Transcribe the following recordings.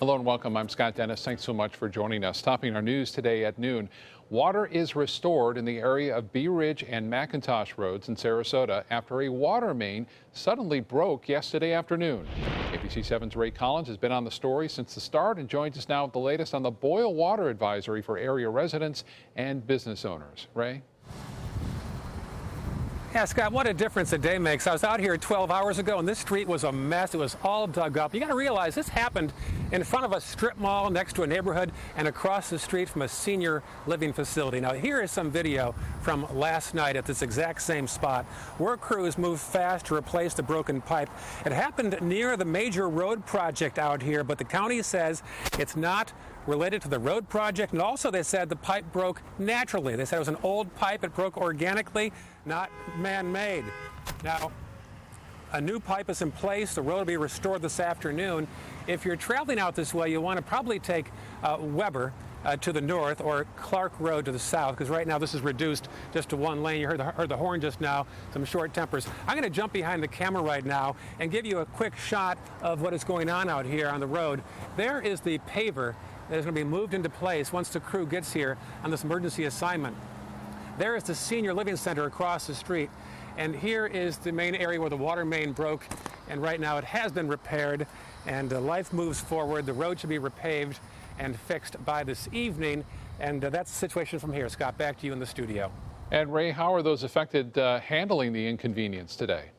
Hello and welcome. I'm Scott Dennis. Thanks so much for joining us. Topping our news today at noon, water is restored in the area of Bee Ridge and McIntosh roads in Sarasota after a water main suddenly broke yesterday afternoon. ABC 7's Ray Collins has been on the story since the start and joins us now with the latest on the boil water advisory for area residents and business owners. Ray? Yeah, Scott, what a difference a day makes. I was out here 12 hours ago, and this street was a mess. It was all dug up. You got to realize this happened in front of a strip mall next to a neighborhood and across the street from a senior living facility. Now, here is some video from last night at this exact same spot. Work crews moved fast to replace the broken pipe. It happened near the major road project out here, but the county says it's not related to the road project, and also they said the pipe broke naturally. They said it was an old pipe. It broke organically, not man-made. Now, a new pipe is in place. The road will be restored this afternoon. If you're traveling out this way, you want to probably take Weber to the north or Clark Road to the south, because right now this is reduced just to one lane. You heard the horn just now, some short tempers. I'm going to jump behind the camera right now and give you a quick shot of what is going on out here on the road. There is the paver that is going to be moved into place once the crew gets here on this emergency assignment. There is the senior living center across the street, and here is the main area where the water main broke, and right now it has been repaired, and life moves forward. The road should be repaved and fixed by this evening, and that's the situation from here. Scott, back to you in the studio. And Ray, how are those affected handling the inconvenience today?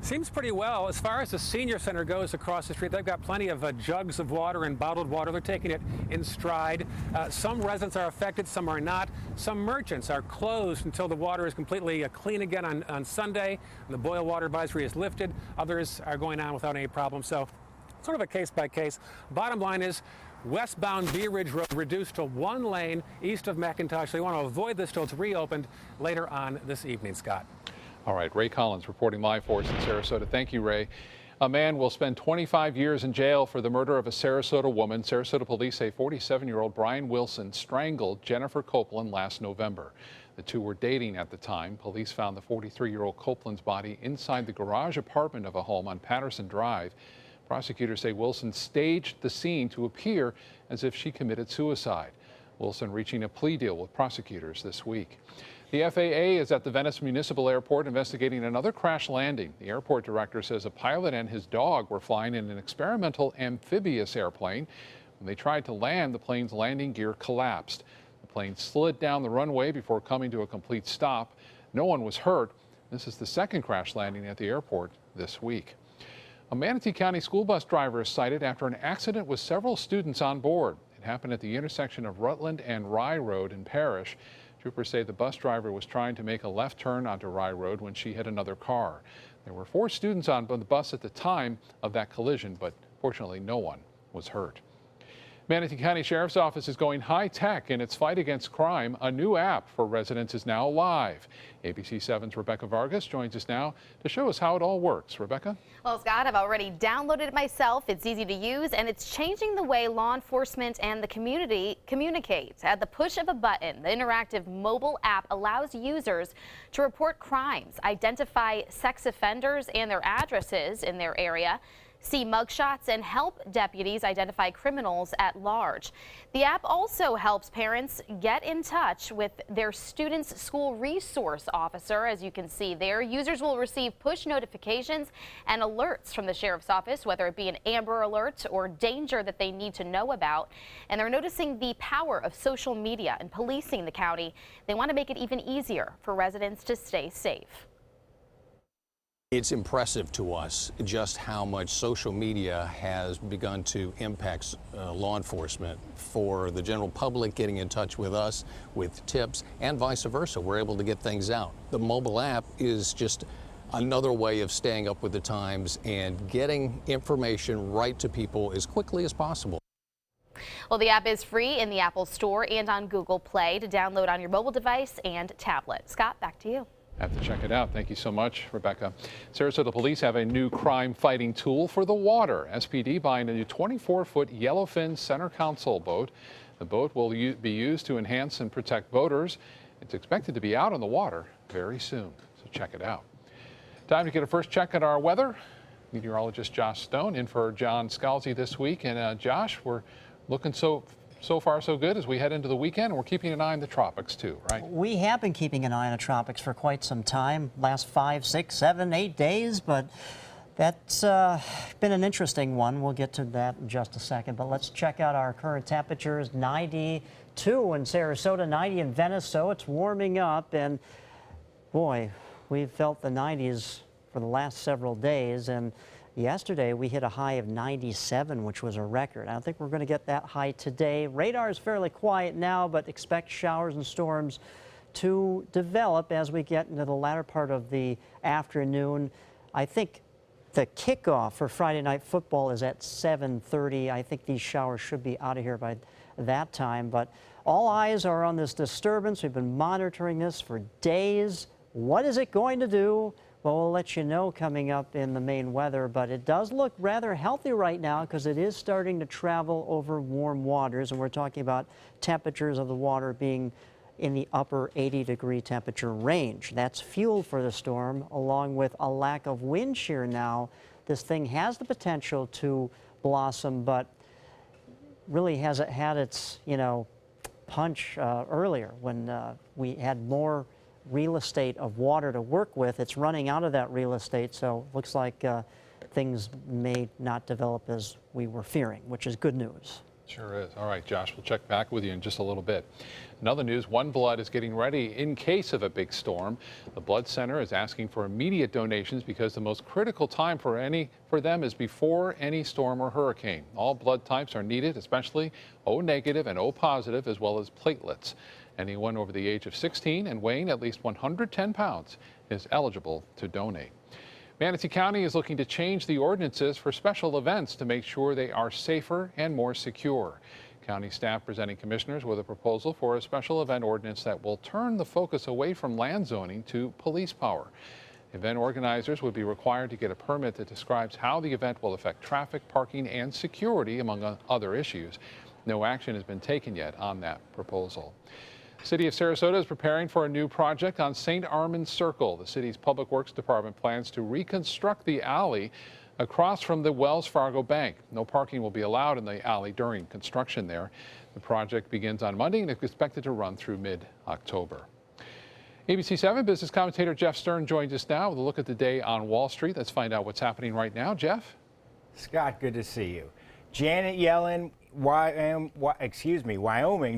Seems pretty well. As far as the senior center goes across the street, they've got plenty of jugs of water and bottled water. They're taking it in stride. Some residents are affected, some are not. Some merchants are closed until the water is completely clean again on Sunday, and the boil water advisory is lifted. Others are going on without any problem. So sort of a case by case. Bottom line is westbound Bee Ridge Road reduced to one lane east of McIntosh. So you want to avoid this till it's reopened later on this evening, Scott. All right, Ray Collins reporting live for us in Sarasota. Thank you, Ray. A man will spend 25 years in jail for the murder of a Sarasota woman. Sarasota police say 47-year-old Brian Wilson strangled Jennifer Copeland last November. The two were dating at the time. Police found the 43-year-old Copeland's body inside the garage apartment of a home on Patterson Drive. Prosecutors say Wilson staged the scene to appear as if she committed suicide. Wilson reaching a plea deal with prosecutors this week. The FAA is at the Venice Municipal Airport investigating another crash landing. The airport director says a pilot and his dog were flying in an experimental amphibious airplane. When they tried to land, the plane's landing gear collapsed. The plane slid down the runway before coming to a complete stop. No one was hurt. This is the second crash landing at the airport this week. A Manatee County school bus driver is cited after an accident with several students on board. It happened at the intersection of Rutland and Rye Road in Parrish. Troopers say the bus driver was trying to make a left turn onto Rye Road when she hit another car. There were 4 students on the bus at the time of that collision, but fortunately no one was hurt. Manatee County Sheriff's Office is going high-tech in its fight against crime. A new app for residents is now live. ABC 7's Rebecca Vargas joins us now to show us how it all works. Rebecca? Well, Scott, I've already downloaded it myself. It's easy to use, and it's changing the way law enforcement and the community communicate. At the push of a button, the interactive mobile app allows users to report crimes, identify sex offenders and their addresses in their area, see mugshots, and help deputies identify criminals at large. The app also helps parents get in touch with their student's school resource officer. As you can see there, users will receive push notifications and alerts from the sheriff's office, whether it be an Amber Alert or danger that they need to know about. And they're noticing the power of social media and policing the county. They want to make it even easier for residents to stay safe. It's impressive to us just how much social media has begun to impact law enforcement. For the general public getting in touch with us with tips and vice versa, we're able to get things out. The mobile app is just another way of staying up with the times and getting information right to people as quickly as possible. Well, the app is free in the Apple Store and on Google Play to download on your mobile device and tablet. Scott, back to you. Have to check it out. Thank you so much, Rebecca. Sarasota police have a new crime-fighting tool for the water. SPD buying a new 24-foot yellowfin center console boat. The boat will be used to enhance and protect boaters. It's expected to be out on the water very soon, so check it out. Time to get a first check at our weather. Meteorologist Josh Stone in for John Scalzi this week. And Josh, we're looking so far so good as we head into the weekend, and we're keeping an eye on the tropics too, right? We have been keeping an eye on the tropics for quite some time, last 5, 6, 7, 8 days, but that's been an interesting one. We'll get to that in just a second, but let's check out our current temperatures. 92 in Sarasota, 90 in Venice, so it's warming up, and boy, we've felt the 90s for the last several days, and yesterday we hit a high of 97, which was a record. I don't think we're going to get that high today. Radar is fairly quiet now, but expect showers and storms to develop as we get into the latter part of the afternoon. I think the kickoff for Friday night football is at 7:30. I think these showers should be out of here by that time, but all eyes are on this disturbance. We've been monitoring this for days. What is it going to do? Well, we'll let you know coming up in the main weather, but it does look rather healthy right now because it is starting to travel over warm waters, and we're talking about temperatures of the water being in the upper 80-degree temperature range. That's fuel for the storm, along with a lack of wind shear now. This thing has the potential to blossom, but really hasn't had its, punch earlier when we had more real estate of water to work with. It's running out of that real estate, so looks like things may not develop as we were fearing, which is good news. Sure is. All right, Josh, we'll check back with you in just a little bit. In other news, One Blood is getting ready in case of a big storm. The Blood Center is asking for immediate donations because the most critical time for them is before any storm or hurricane. All blood types are needed, especially O negative and O positive, as well as platelets. Anyone over the age of 16 and weighing at least 110 pounds is eligible to donate. Manatee County is looking to change the ordinances for special events to make sure they are safer and more secure. County staff presenting commissioners with a proposal for a special event ordinance that will turn the focus away from land zoning to police power. Event organizers would be required to get a permit that describes how the event will affect traffic, parking, and security, among other issues. No action has been taken yet on that proposal. City of Sarasota is preparing for a new project on St. Armand Circle. The city's Public Works Department plans to reconstruct the alley across from the Wells Fargo Bank. No parking will be allowed in the alley during construction there. The project begins on Monday and is expected to run through mid-October. ABC 7 business commentator Jeff Stern joins us now with a look at the day on Wall Street. Let's find out what's happening right now. Jeff? Scott, good to see you. Janet Yellen, Wyoming,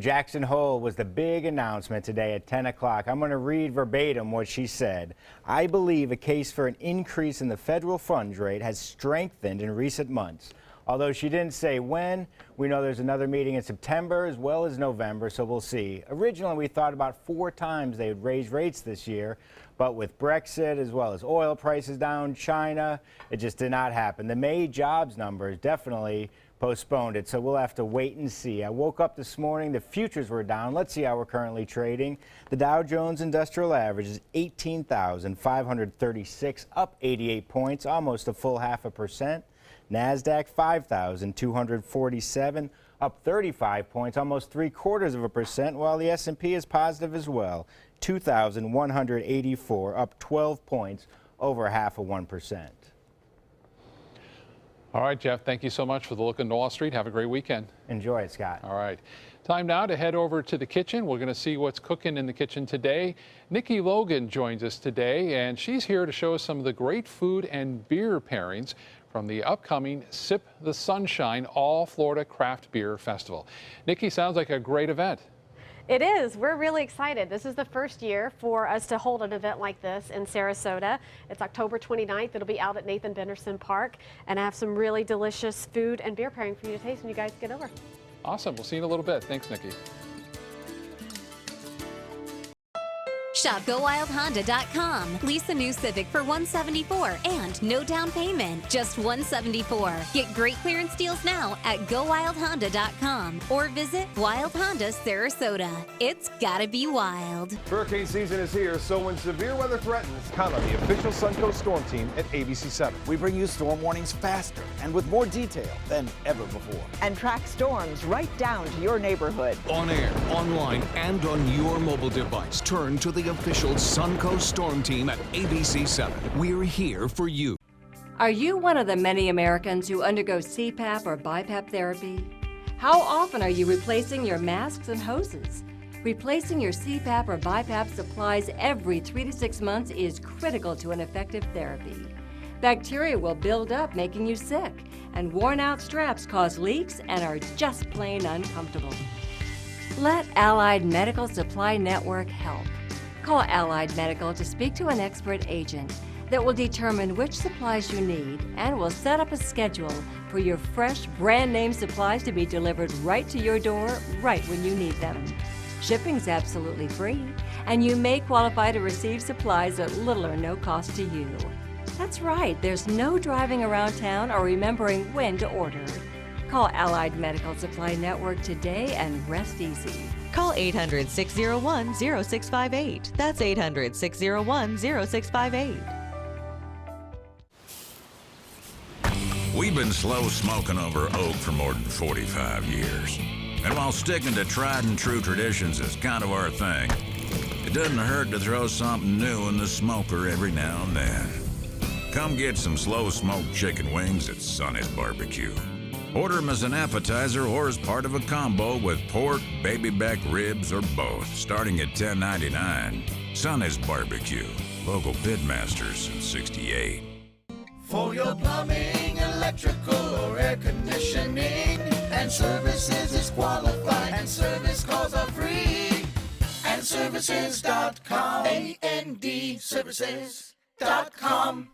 Jackson Hole was the big announcement today at 10 o'clock. I'm going to read verbatim what she said. I believe a case for an increase in the federal funds rate has strengthened in recent months. Although she didn't say when, we know there's another meeting in September as well as November, so we'll see. Originally, we thought about 4 times they would raise rates this year, but with Brexit as well as oil prices down, China, it just did not happen. The May jobs numbers definitely postponed it, so we'll have to wait and see. I woke up this morning, the futures were down. Let's see how we're currently trading. The Dow Jones Industrial Average is 18,536, up 88 points, almost a full 0.5%. NASDAQ 5,247, up 35 points, almost 0.75%, while the S&P is positive as well, 2,184, up 12 points, over 0.5%. All right, Jeff, thank you so much for the look on Wall Street. Have a great weekend. Enjoy it, Scott. All right. Time now to head over to the kitchen. We're going to see what's cooking in the kitchen today. Nikki Logan joins us today, and she's here to show us some of the great food and beer pairings from the upcoming Sip the Sunshine All Florida Craft Beer Festival. Nikki, sounds like a great event. It is. We're really excited. This is the first year for us to hold an event like this in Sarasota. It's October 29th. It'll be out at Nathan Benderson Park, and I have some really delicious food and beer pairing for you to taste when you guys get over. Awesome. We'll see you in a little bit. Thanks, Nikki. Shop GoWildHonda.com. Lease a new Civic for $174 and no down payment, just $174. Get great clearance deals now at GoWildHonda.com or visit Wild Honda Sarasota. It's gotta be wild. Hurricane season is here, so when severe weather threatens, count on the official SUNCOAST storm team at ABC 7. We bring you storm warnings faster and with more detail than ever before. And track storms right down to your neighborhood. On air, online, and on your mobile device. Turn to the official SUNCOAST storm team at ABC 7. We're here for you. Are you one of the many Americans who undergo CPAP or BiPAP therapy? How often are you replacing your masks and hoses? Replacing your CPAP or BiPAP supplies every 3 to 6 months is critical to an effective therapy. Bacteria will build up, making you sick, and worn-out straps cause leaks and are just plain uncomfortable. Let Allied Medical Supply Network help. Call Allied Medical to speak to an expert agent that will determine which supplies you need and will set up a schedule for your fresh, brand-name supplies to be delivered right to your door, right when you need them. Shipping's absolutely free, and you may qualify to receive supplies at little or no cost to you. That's right, there's no driving around town or remembering when to order. Call Allied Medical Supply Network today and rest easy. Call 800-601-0658. That's 800-601-0658. We've been slow smoking over oak for more than 45 years. And while sticking to tried and true traditions is kind of our thing, it doesn't hurt to throw something new in the smoker every now and then. Come get some slow smoked chicken wings at Sonny's Barbecue. Order them as an appetizer or as part of a combo with pork, baby back ribs, or both, starting at $10.99. Sonny's Barbecue, local pitmasters since '68. For your plumbing, electrical, or air conditioning, and services is qualified, and service calls are free. And services.com, A-N-D, services.com.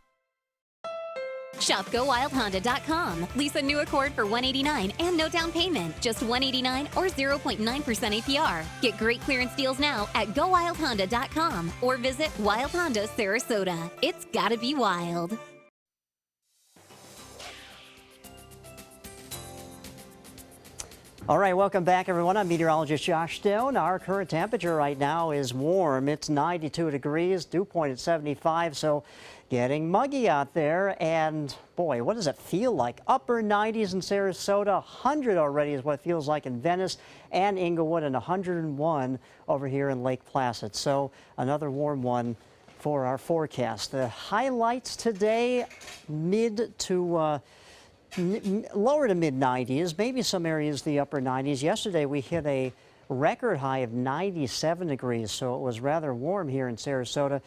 Shop GoWildHonda.com. Lease a new Accord for $189 and no down payment. Just $189 or 0.9% APR. Get great clearance deals now at GoWildHonda.com or visit Wild Honda Sarasota. It's gotta be wild. All right, welcome back, everyone. I'm meteorologist Josh Stone. Our current temperature right now is warm. It's 92 degrees, dew point at 75, so getting muggy out there. And boy, what does it feel like? Upper 90s in Sarasota, 100 already is what it feels like in Venice and Inglewood, and 101 over here in Lake Placid. So another warm one for our forecast. The highlights today, lower to mid 90s, maybe some areas the upper 90s. Yesterday we hit a record high of 97 degrees, so it was rather warm here in Sarasota.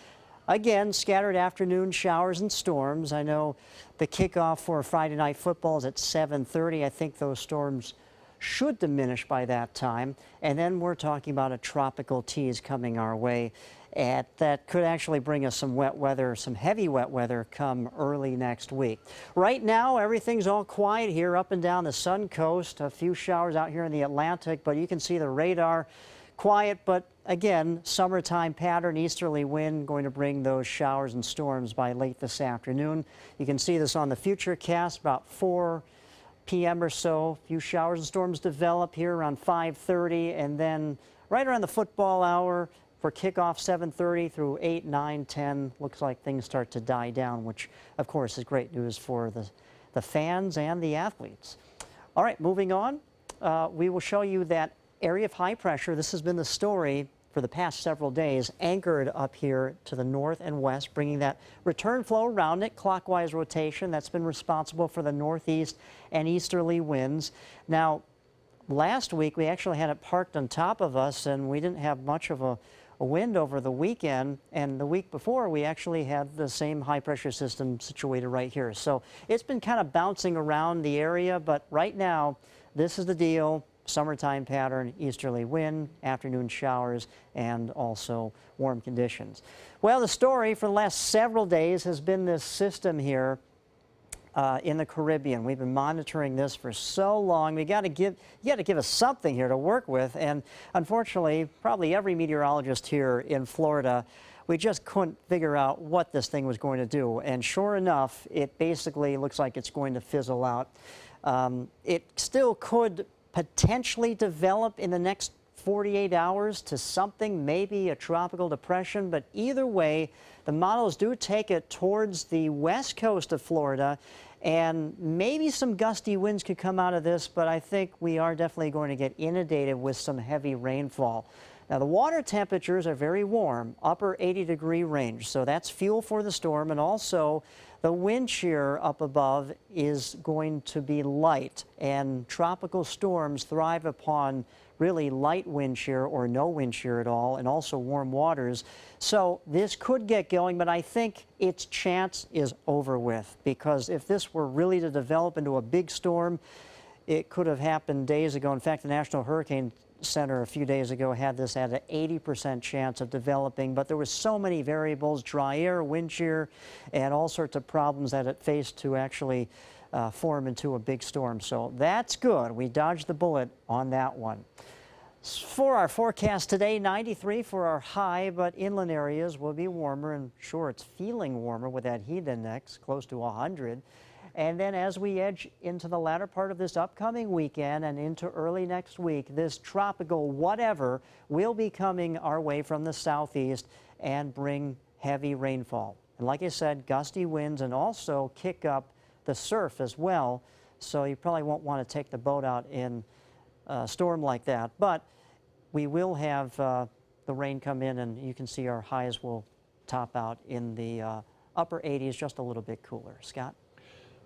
Again, scattered afternoon showers and storms. I know the kickoff for Friday night football is at 7:30. I think those storms should diminish by that time. And then we're talking about a tropical tease coming our way. That could actually bring us some wet weather, some heavy wet weather come early next week. Right now, everything's all quiet here up and down the SUNCOAST. A few showers out here in the Atlantic, but you can see the radar quiet. But again, summertime pattern, easterly wind going to bring those showers and storms by late this afternoon. You can see this on the Futurecast about 4 p.m. or so. A few showers and storms develop here around 5:30, and then right around the football hour, for kickoff 7:30 through 8, 9, 10, looks like things start to die down, which of course is great news for the fans and the athletes. All right, moving on, we will show you that area of high pressure. This has been the story for the past several days, anchored up here to the north and west, bringing that return flow around it, clockwise rotation. That's been responsible for the northeast and easterly winds. Now, last week we actually had it parked on top of us, and we didn't have much of a wind over the weekend, and the week before we actually had the same high pressure system situated right here. So it's been kind of bouncing around the area, but right now this is the deal. Summertime pattern, easterly wind, afternoon showers, and also warm conditions. Well, the story for the last several days has been this system here in the Caribbean. We've been monitoring this for so long. You got to give us something here to work with, and unfortunately, probably every meteorologist here in Florida, we just couldn't figure out what this thing was going to do. And sure enough, it basically looks like it's going to fizzle out. It still could potentially develop in the next 48 hours to something, maybe a tropical depression, but either way, the models do take it towards the west coast of Florida, and maybe some gusty winds could come out of this, but I think we are definitely going to get inundated with some heavy rainfall. Now, the water temperatures are very warm, upper 80-degree range, so that's fuel for the storm, and also the wind shear up above is going to be light, and tropical storms thrive upon really light wind shear or no wind shear at all, and also warm waters. So this could get going, but I think its chance is over with, because if this were really to develop into a big storm, it could have happened days ago. In fact, the National Hurricane Center a few days ago had this at an 80% chance of developing, but there was so many variables, dry air, wind shear, and all sorts of problems that it faced to actually form into a big storm. So that's good. We dodged the bullet on that one. For our forecast today, 93 for our high, but inland areas will be warmer, and sure, it's feeling warmer with that heat index close to 100. And then as we edge into the latter part of this upcoming weekend and into early next week, this tropical whatever will be coming our way from the southeast and bring heavy rainfall. And like I said, gusty winds, and also kick up the surf as well. So you probably won't want to take the boat out in a storm like that. But we will have the rain come in, and you can see our highs will top out in the upper 80s, just a little bit cooler. Scott?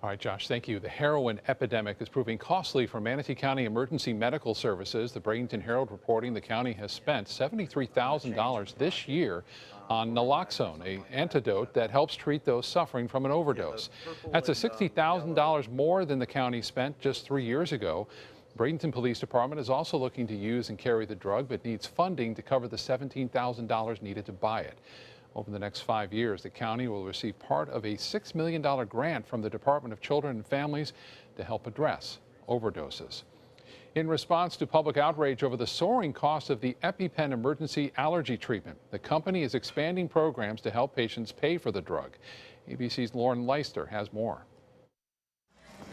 All right, Josh, thank you. The heroin epidemic is proving costly for Manatee County Emergency Medical Services. The Bradenton Herald reporting the county has spent $73,000 this year on naloxone, an antidote that helps treat those suffering from an overdose. That's $60,000 more than the county spent just 3 years ago. Bradenton Police Department is also looking to use and carry the drug, but needs funding to cover the $17,000 needed to buy it. Over the next 5 years, the county will receive part of a $6 million grant from the Department of Children and Families to help address overdoses. In response to public outrage over the soaring cost of the EpiPen emergency allergy treatment, the company is expanding programs to help patients pay for the drug. ABC's Lauren Leister has more.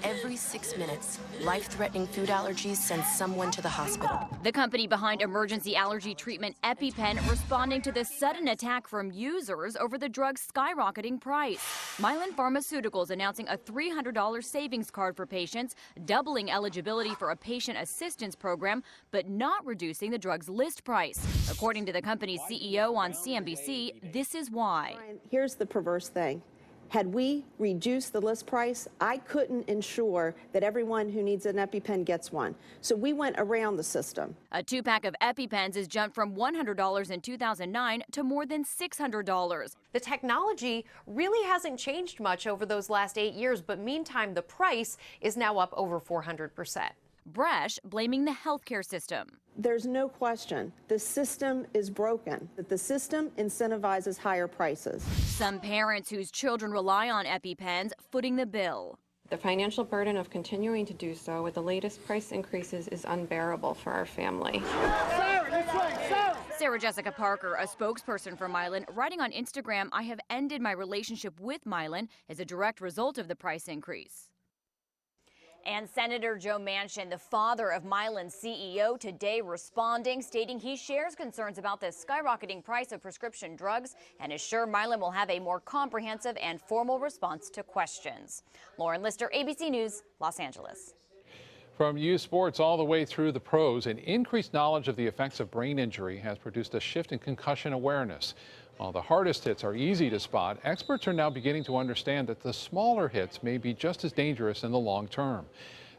Every 6 minutes, life-threatening food allergies send someone to the hospital. The company behind emergency allergy treatment EpiPen responding to the sudden attack from users over the drug's skyrocketing price. Mylan Pharmaceuticals announcing a $300 savings card for patients, doubling eligibility for a patient assistance program, but not reducing the drug's list price. According to the company's CEO on CNBC, this is why. Here's the perverse thing. Had we reduced the list price, I couldn't ensure that everyone who needs an EpiPen gets one. So we went around the system. A 2-pack of EpiPens has jumped from $100 in 2009 to more than $600. The technology really hasn't changed much over those last 8 years, but meantime, the price is now up over 400%. Bresh blaming the healthcare system. There's no question the system is broken, that the system incentivizes higher prices. Some parents whose children rely on EpiPens footing the bill. The financial burden of continuing to do so with the latest price increases is unbearable for our family. Sarah Jessica Parker, a spokesperson for Mylan, writing on Instagram, "I have ended my relationship with Mylan as a direct result of the price increase." And Senator Joe Manchin, the father of Mylan's CEO, today responding, stating he shares concerns about the skyrocketing price of prescription drugs and is sure Mylan will have a more comprehensive and formal response to questions. Lauren Lister, ABC News, Los Angeles. From youth sports all the way through the pros, an increased knowledge of the effects of brain injury has produced a shift in concussion awareness. While the hardest hits are easy to spot, experts are now beginning to understand that the smaller hits may be just as dangerous in the long term.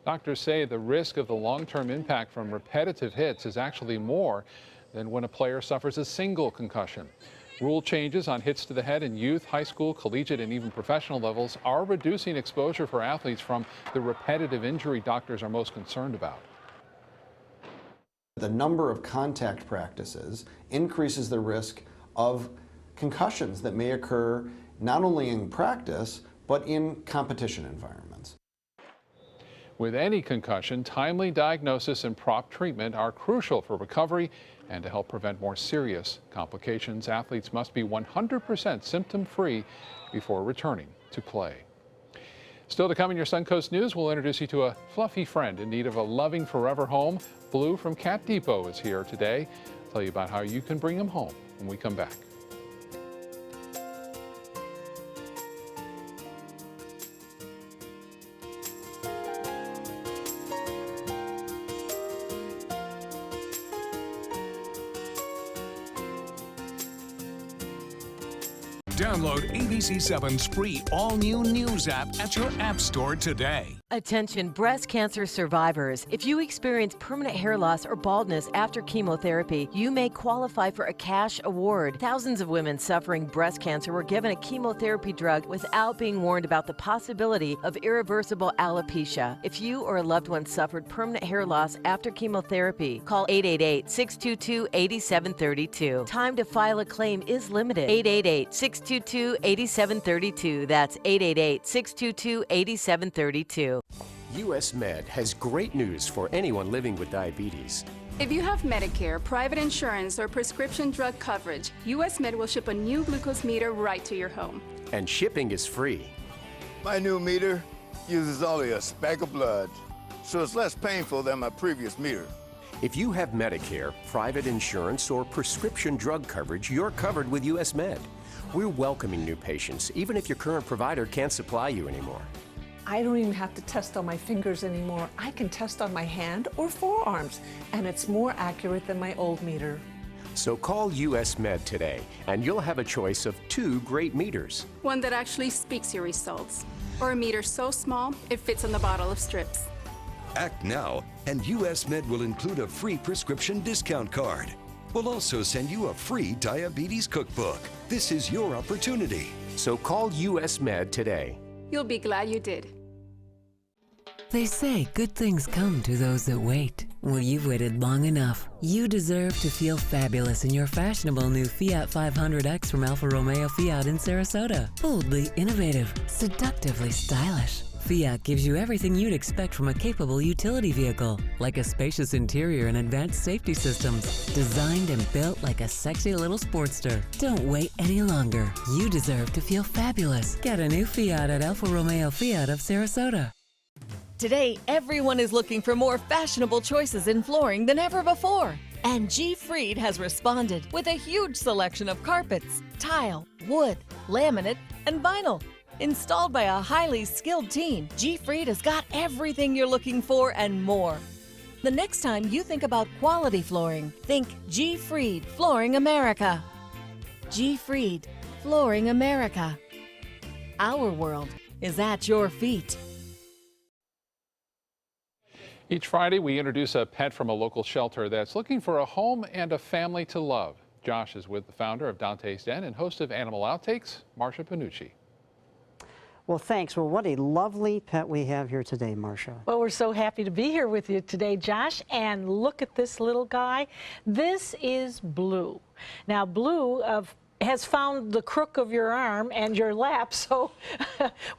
Doctors say the risk of the long-term impact from repetitive hits is actually more than when a player suffers a single concussion. Rule changes on hits to the head in youth, high school, collegiate, and even professional levels are reducing exposure for athletes from the repetitive injury doctors are most concerned about. The number of contact practices increases the risk of concussions that may occur not only in practice, but in competition environments. With any concussion, timely diagnosis and prompt treatment are crucial for recovery and to help prevent more serious complications. Athletes must be 100% symptom-free before returning to play. Still to come in your Suncoast News, we'll introduce you to a fluffy friend in need of a loving forever home. Blue from Cat Depot is here today. I'll tell you about how you can bring him home when we come back. Download ABC7's free all-new news app at your app store today. Attention breast cancer survivors. If you experience permanent hair loss or baldness after chemotherapy, you may qualify for a cash award. Thousands of women suffering breast cancer were given a chemotherapy drug without being warned about the possibility of irreversible alopecia. If you or a loved one suffered permanent hair loss after chemotherapy, call 888-622-8732. Time to file a claim is limited. 888-622-8732. That's 888-622-8732. US Med has great news for anyone living with diabetes. If you have Medicare, private insurance, or prescription drug coverage, US Med will ship a new glucose meter right to your home. And shipping is free. My new meter uses only a speck of blood, so it's less painful than my previous meter. If you have Medicare, private insurance, or prescription drug coverage, you're covered with US Med. We're welcoming new patients, even if your current provider can't supply you anymore. I don't even have to test on my fingers anymore. I can test on my hand or forearms, and it's more accurate than my old meter. So call US Med today, and you'll have a choice of 2 great meters. One that actually speaks your results, or a meter so small it fits on the bottle of strips. Act now, and US Med will include a free prescription discount card. We'll also send you a free diabetes cookbook. This is your opportunity. So call US Med today. You'll be glad you did. They say good things come to those that wait. Well, you've waited long enough. You deserve to feel fabulous in your fashionable new Fiat 500X from Alfa Romeo Fiat in Sarasota. Boldly innovative, seductively stylish. Fiat gives you everything you'd expect from a capable utility vehicle, like a spacious interior and advanced safety systems, designed and built like a sexy little sportster. Don't wait any longer. You deserve to feel fabulous. Get a new Fiat at Alfa Romeo Fiat of Sarasota. Today, everyone is looking for more fashionable choices in flooring than ever before. And G. Fried has responded with a huge selection of carpets, tile, wood, laminate, and vinyl. Installed by a highly skilled team, G. Fried has got everything you're looking for and more. The next time you think about quality flooring, think G. Fried Flooring America. G. Fried Flooring America. Our world is at your feet. Each Friday, we introduce a pet from a local shelter that's looking for a home and a family to love. Josh is with the founder of Dante's Den and host of Animal Outtakes, Marcia Panucci. Well, thanks. Well, what a lovely pet we have here today, Marcia. Well, we're so happy to be here with you today, Josh. And look at this little guy. This is Blue. Now, Blue has found the crook of your arm and your lap, so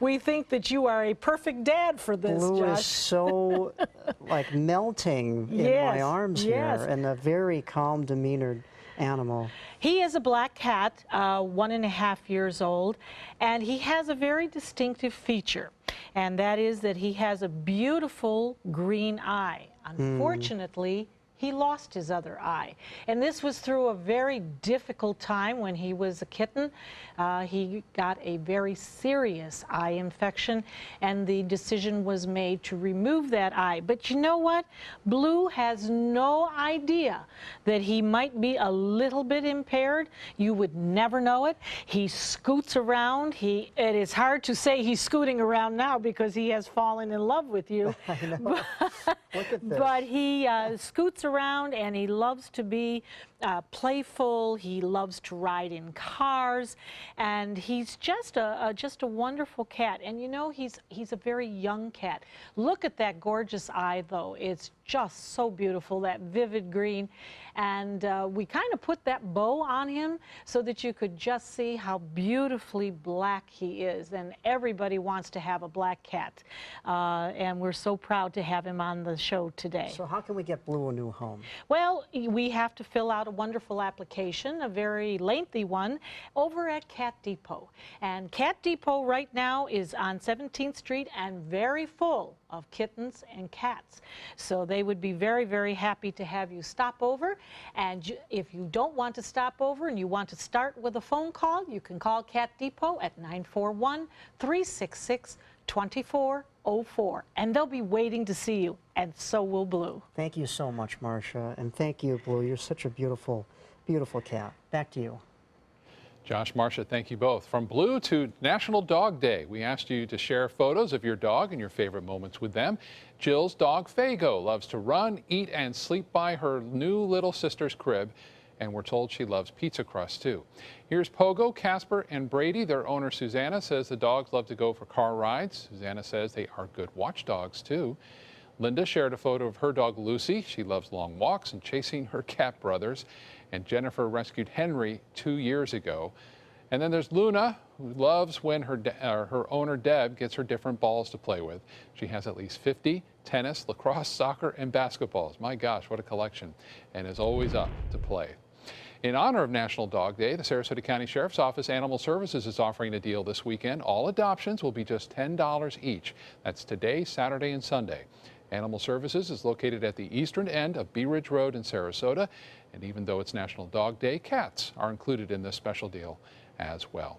we think that you are a perfect dad for this, Blue Josh. is so like melting in my arms here, and a very calm demeanored animal. He is a black cat, 1.5 years old, and he has a very distinctive feature, and that is that he has a beautiful green eye. Unfortunately, he lost his other eye. And this was through a very difficult time when he was a kitten. He got a very serious eye infection, and the decision was made to remove that eye. But you know what? Blue has no idea that he might be a little bit impaired. You would never know it. He scoots around. It is hard to say he's scooting around now because he has fallen in love with you. I know. Look at this. But he scoots around, and he loves to be playful. He loves to ride in cars, and he's just a wonderful cat. And you know, he's a very young cat. Look at that gorgeous eye, though. It's just so beautiful, that vivid green. And we kind of put that bow on him so that you could just see how beautifully black he is. And everybody wants to have a black cat. And we're so proud to have him on the show today. So how can we get Blue a new home? Well, we have to fill out a wonderful application, a very lengthy one, over at Cat Depot. And Cat Depot right now is on 17th Street and very full of kittens and cats. So they would be very, very happy to have you stop over. And if you don't want to stop over and you want to start with a phone call, you can call Cat Depot at 941-366-2404. And they'll be waiting to see you, and so will Blue. Thank you so much, Marcia, and thank you, Blue. You're such a beautiful, beautiful cat. Back to you. Josh, Marcia, thank you both. From Blue to National Dog Day, we asked you to share photos of your dog and your favorite moments with them. Jill's dog, Fago, loves to run, eat, and sleep by her new little sister's crib, and we're told she loves pizza crust, too. Here's Pogo, Casper, and Brady. Their owner, Susanna, says the dogs love to go for car rides. Susanna says they are good watchdogs, too. Linda shared a photo of her dog, Lucy. She loves long walks and chasing her cat brothers. And Jennifer rescued Henry 2 years ago. And then there's Luna, who loves when her owner, Deb, gets her different balls to play with. She has at least 50 tennis, lacrosse, soccer, and basketballs. My gosh, what a collection. And is always up to play. In honor of National Dog Day, the Sarasota County Sheriff's Office Animal Services is offering a deal this weekend. All adoptions will be just $10 each. That's today, Saturday, and Sunday. Animal Services is located at the eastern end of Bee Ridge Road in Sarasota. And even though it's National Dog Day, cats are included in this special deal as well.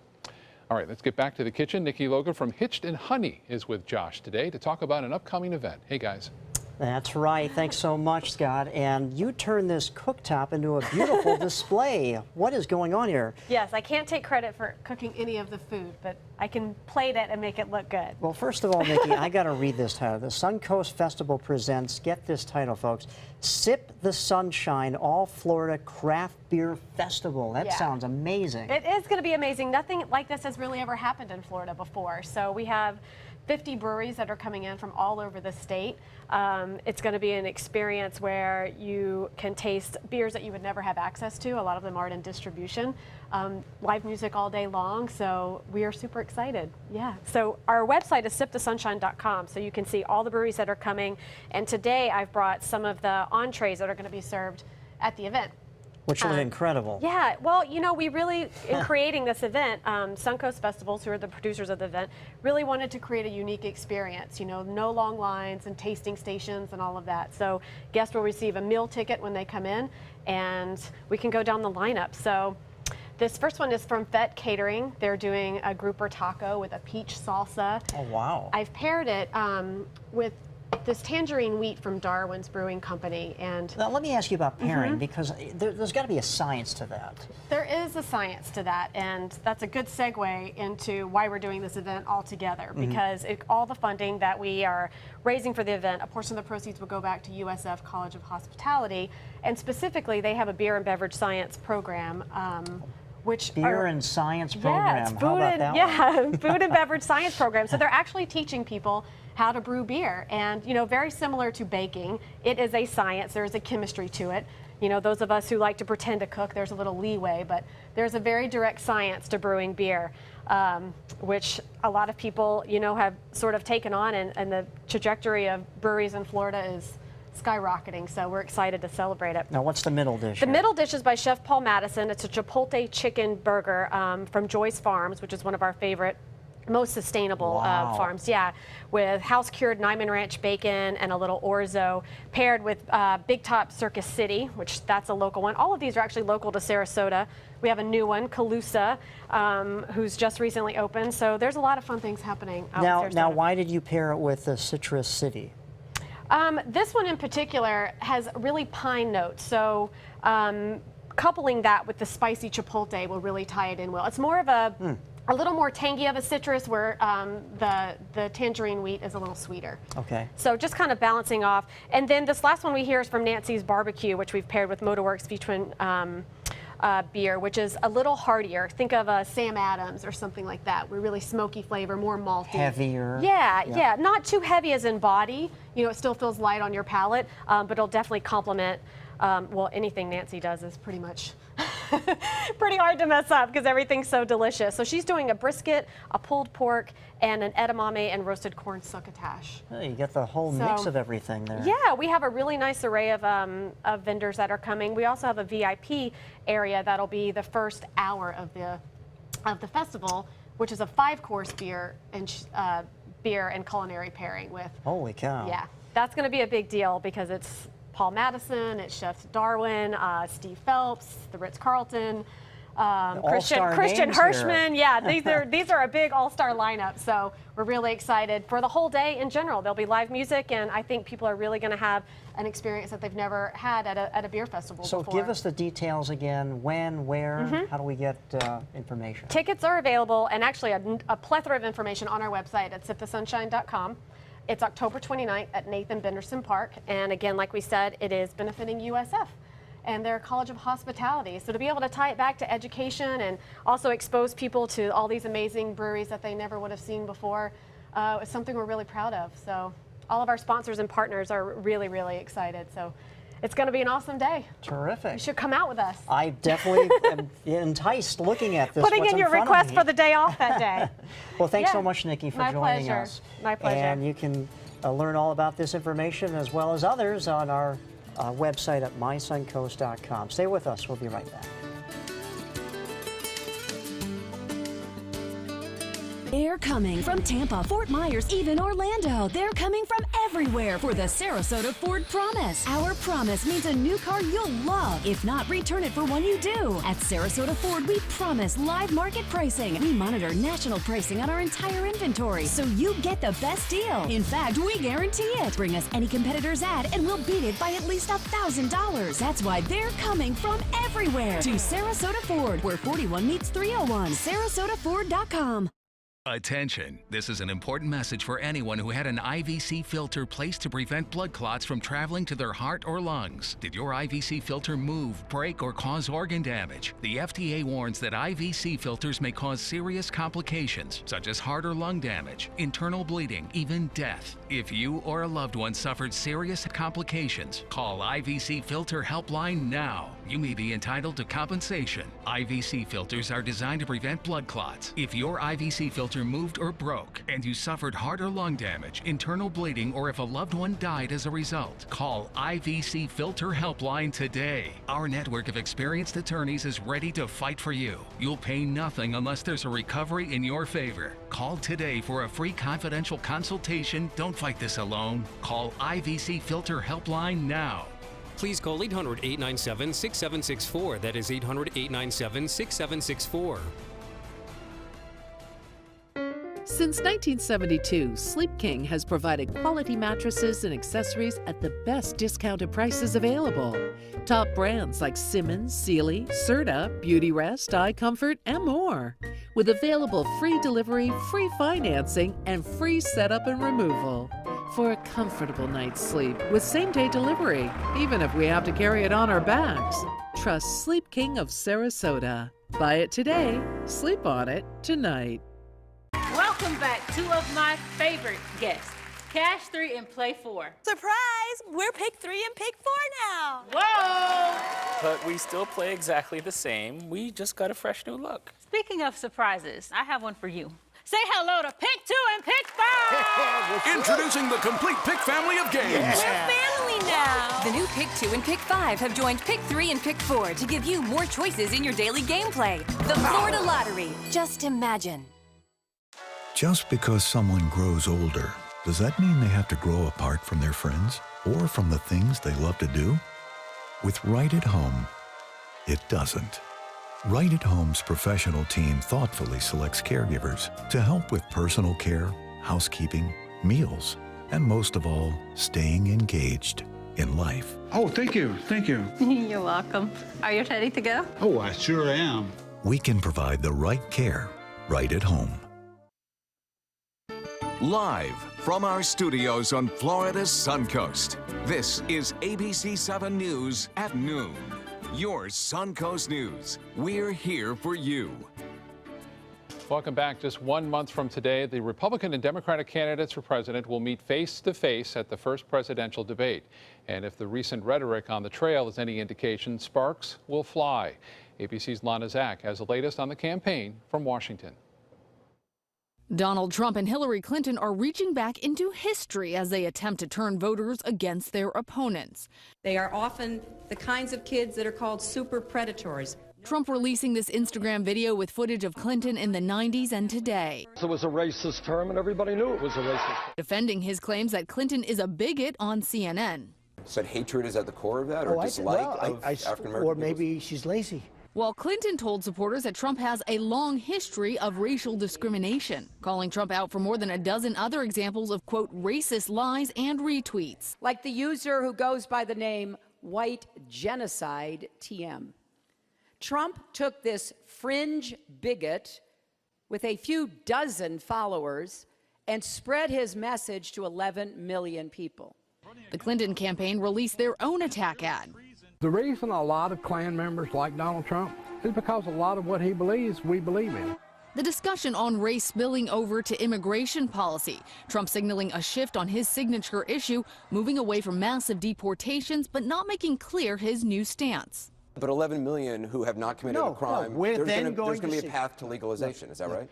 All right, let's get back to the kitchen. Nikki Logan from Hitched and Honey is with Josh today to talk about an upcoming event. Hey, guys. That's right. Thanks so much, Scott. And you turned this cooktop into a beautiful display. What is going on here? Yes, I can't take credit for cooking any of the food, but I can plate it and make it look good. Well, first of all, Nikki, I got to read this title. The SUNCOAST Festival presents, get this title, folks, Sip the Sunshine All Florida Craft Beer Festival. That sounds amazing. It is going to be amazing. Nothing like this has really ever happened in Florida before. So we have 50 breweries that are coming in from all over the state. It's going to be an experience where you can taste beers that you would never have access to. A lot of them aren't in distribution. Live music all day long, so we are super excited. Yeah. So our website is sipthesunshine.com, so you can see all the breweries that are coming. And today I've brought some of the entrees that are going to be served at the event. Which is incredible. Yeah, well, you know, we really, in creating this event, SUNCOAST Festivals, who are the producers of the event, really wanted to create a unique experience. You know, no long lines and tasting stations and all of that. So guests will receive a meal ticket when they come in, and we can go down the lineup. So this first one is from Vet Catering. They're doing a grouper taco with a peach salsa. Oh, wow. I've paired it with this tangerine wheat from Darwin's Brewing Company. And now let me ask you about pairing, because there's got to be a science to that. There is a science to that, and that's a good segue into why we're doing this event all together, because all the funding that we are raising for the event, a portion of the proceeds will go back to USF College of Hospitality, and specifically they have a beer and beverage science program. Beer and science program. Yeah, it's How about that one? food and beverage science program. So they're actually teaching people how to brew beer, and you know, very similar to baking, it is a science. There is a chemistry to it. You know, those of us who like to pretend to cook, there's a little leeway, but there's a very direct science to brewing beer, which a lot of people, you know, have sort of taken on, and the trajectory of breweries in Florida is skyrocketing, so we're excited to celebrate it. Now, what's the middle dish? The middle dish is by Chef Paul Madison. It's a chipotle chicken burger from Joyce Farms, which is one of our favorite, most sustainable farms. Yeah, with house-cured Nyman Ranch bacon and a little orzo, paired with Big Top Circus City, which that's a local one. All of these are actually local to Sarasota. We have a new one, Calusa, who's just recently opened. So there's a lot of fun things happening out in Sarasota. Now, why did you pair it with the Citrus City? This one in particular has really pine notes, so coupling that with the spicy chipotle will really tie it in well. It's more of a little more tangy of a citrus, where the tangerine wheat is a little sweeter. Okay. So just kind of balancing off. And then this last one we hear is from Nancy's Barbecue, which we've paired with Motorworks V-Twin beer, which is a little heartier. Think of a Sam Adams or something like that. We're really smoky flavor, more malty. Heavier. Yeah. Not too heavy as in body. You know, it still feels light on your palate, but it'll definitely complement, well, anything Nancy does is pretty much pretty hard to mess up because everything's so delicious. So she's doing a brisket, a pulled pork, and an edamame and roasted corn succotash. Oh, you get the whole mix of everything there. Yeah, we have a really nice array of vendors that are coming. We also have a VIP area that'll be the first hour of the festival, which is a 5-course beer and culinary pairing with. Holy cow! Yeah, that's going to be a big deal because it's Paul Madison, it's Chef Darwin, Steve Phelps, the Ritz-Carlton, Christian names Hirschman. here. Yeah, these are a big all-star lineup. So we're really excited for the whole day in general. There'll be live music, and I think people are really going to have an experience that they've never had at a beer festival before. So give us the details again. When, where, how do we get information? Tickets are available, and actually a plethora of information on our website at sipthesunshine.com. It's October 29th at Nathan Benderson Park, and again, like we said, it is benefiting USF and their College of Hospitality. So to be able to tie it back to education and also expose people to all these amazing breweries that they never would have seen before is something we're really proud of. So all of our sponsors and partners are really, really excited. So it's going to be an awesome day. Terrific. You should come out with us. I definitely am enticed looking at this. Putting in your request for the day off that day. Well, thanks so much, Nikki, for joining us. My pleasure. And you can learn all about this information as well as others on our website at mysuncoast.com. Stay with us. We'll be right back. They're coming from Tampa, Fort Myers, even Orlando. They're coming from everywhere for the Sarasota Ford Promise. Our promise means a new car you'll love. If not, return it for one you do. At Sarasota Ford, we promise live market pricing. We monitor national pricing on our entire inventory, so you get the best deal. In fact, we guarantee it. Bring us any competitor's ad, and we'll beat it by at least $1,000. That's why they're coming from everywhere to Sarasota Ford, where 41 meets 301. SarasotaFord.com. Attention, this is an important message for anyone who had an IVC filter placed to prevent blood clots from traveling to their heart or lungs. Did your IVC filter move, break, or cause organ damage? The FDA warns that IVC filters may cause serious complications, such as heart or lung damage, internal bleeding, even death. If you or a loved one suffered serious complications, call IVC Filter Helpline now. You may be entitled to compensation. IVC filters are designed to prevent blood clots. If your IVC filter moved or broke and you suffered heart or lung damage, internal bleeding, or if a loved one died as a result, call IVC Filter Helpline today. Our network of experienced attorneys is ready to fight for you. You'll pay nothing unless there's a recovery in your favor. Call today for a free confidential consultation. Don't fight this alone. Call IVC Filter Helpline now. Please call 800-897-6764. That is 800-897-6764. Since 1972, Sleep King has provided quality mattresses and accessories at the best discounted prices available. Top brands like Simmons, Sealy, Serta, Beautyrest, iComfort, and more. With available free delivery, free financing, and free setup and removal. For a comfortable night's sleep with same-day delivery, even if we have to carry it on our backs. Trust Sleep King of Sarasota. Buy it today, sleep on it tonight. Welcome back, two of my favorite guests, Cash 3 and Play 4. Surprise! We're Pick 3 and Pick 4 now. Whoa! But we still play exactly the same. We just got a fresh new look. Speaking of surprises, I have one for you. Say hello to Pick 2 and Pick 5! Introducing the complete Pick family of games. We're family now. The new Pick 2 and Pick 5 have joined Pick 3 and Pick 4 to give you more choices in your daily gameplay. The Florida Lottery. Just imagine. Just because someone grows older, does that mean they have to grow apart from their friends or from the things they love to do? With Right at Home, it doesn't. Right at Home's professional team thoughtfully selects caregivers to help with personal care, housekeeping, meals, and most of all, staying engaged in life. Oh, thank you. Thank you. You're welcome. Are you ready to go? Oh, I sure am. We can provide the right care right at home. Live from our studios on Florida's Suncoast, this is ABC 7 News at noon. Your Suncoast News. We're here for you. Welcome back. Just 1 month from today, the Republican and Democratic candidates for president will meet face-to-face at the first presidential debate. And if the recent rhetoric on the trail is any indication, sparks will fly. ABC's Lana Zach has the latest on the campaign from Washington. Donald Trump and Hillary Clinton are reaching back into history as they attempt to turn voters against their opponents. They are often the kinds of kids that are called super predators. Trump releasing this Instagram video with footage of Clinton in the 90s and today. It was a racist term and everybody knew it was a racist term. Defending his claims that Clinton is a bigot on CNN. Said hatred is at the core of that, or dislike of African Americans? Or maybe she's lazy. while Clinton told supporters that Trump has a long history of racial discrimination, calling Trump out for more than a dozen other examples of, quote, racist lies and retweets. Like the user who goes by the name White Genocide TM. Trump took this fringe bigot with a few dozen followers and spread his message to 11 million people. The Clinton campaign released their own attack ad. The reason a lot of Klan members like Donald Trump is because a lot of what he believes, we believe in. The discussion on race spilling over to immigration policy. Trump signaling a shift on his signature issue, moving away from massive deportations, but not making clear his new stance. But 11 million who have not committed a crime, there's going to be a path to legalization, is that right?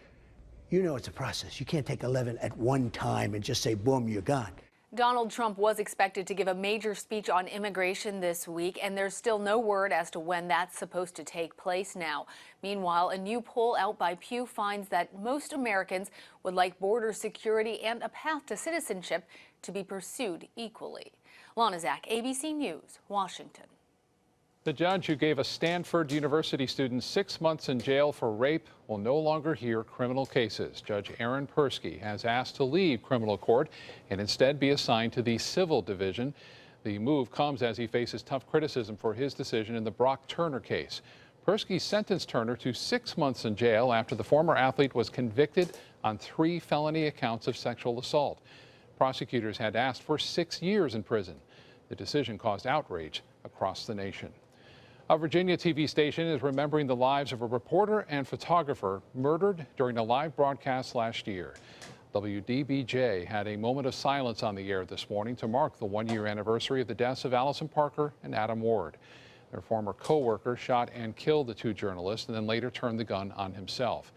You know it's a process. You can't take 11 at one time and just say, boom, you're gone. Donald Trump was expected to give a major speech on immigration this week, and there's still no word as to when that's supposed to take place now. Meanwhile, a new poll out by Pew finds that most Americans would like border security and a path to citizenship to be pursued equally. Lana Zach, ABC News, Washington. The judge who gave a Stanford University student 6 months in jail for rape will no longer hear criminal cases. Judge Aaron Persky has asked to leave criminal court and instead be assigned to the civil division. The move comes as he faces tough criticism for his decision in the Brock Turner case. Persky sentenced Turner to 6 months in jail after the former athlete was convicted on 3 felony accounts of sexual assault. Prosecutors had asked for 6 years in prison. The decision caused outrage across the nation. A Virginia TV station is remembering the lives of a reporter and photographer murdered during a live broadcast last year. WDBJ had a moment of silence on the air this morning to mark the 1-year anniversary of the deaths of Allison Parker and Adam Ward. Their former co-worker shot and killed the 2 journalists and then later turned the gun on himself.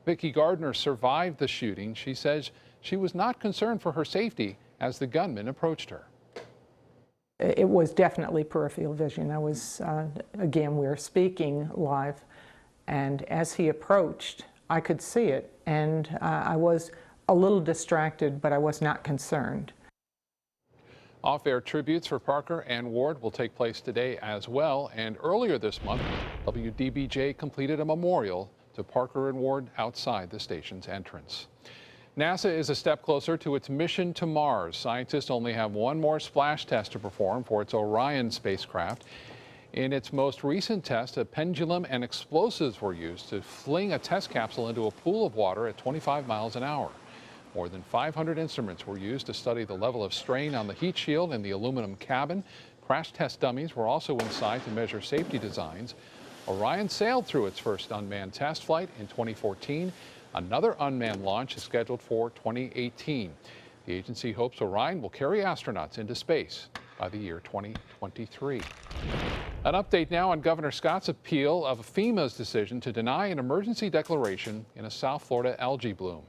Vicki Gardner survived the shooting. She says she was not concerned for her safety as the gunman approached her. It was definitely peripheral vision. I was, again, we were speaking live, and as he approached, I could see it, and I was a little distracted, but I was not concerned. Off-air tributes for Parker and Ward will take place today as well, and earlier this month, WDBJ completed a memorial to Parker and Ward outside the station's entrance. NASA is a step closer to its mission to Mars. Scientists only have one more splash test to perform for its Orion spacecraft. In its most recent test, a pendulum and explosives were used to fling a test capsule into a pool of water at 25 miles an hour. More than 500 instruments were used to study the level of strain on the heat shield and the aluminum cabin. Crash test dummies were also inside to measure safety designs. Orion sailed through its first unmanned test flight in 2014. Another unmanned launch is scheduled for 2018. The agency hopes Orion will carry astronauts into space by the year 2023. An update now on Governor Scott's appeal of FEMA's decision to deny an emergency declaration in a South Florida algae bloom.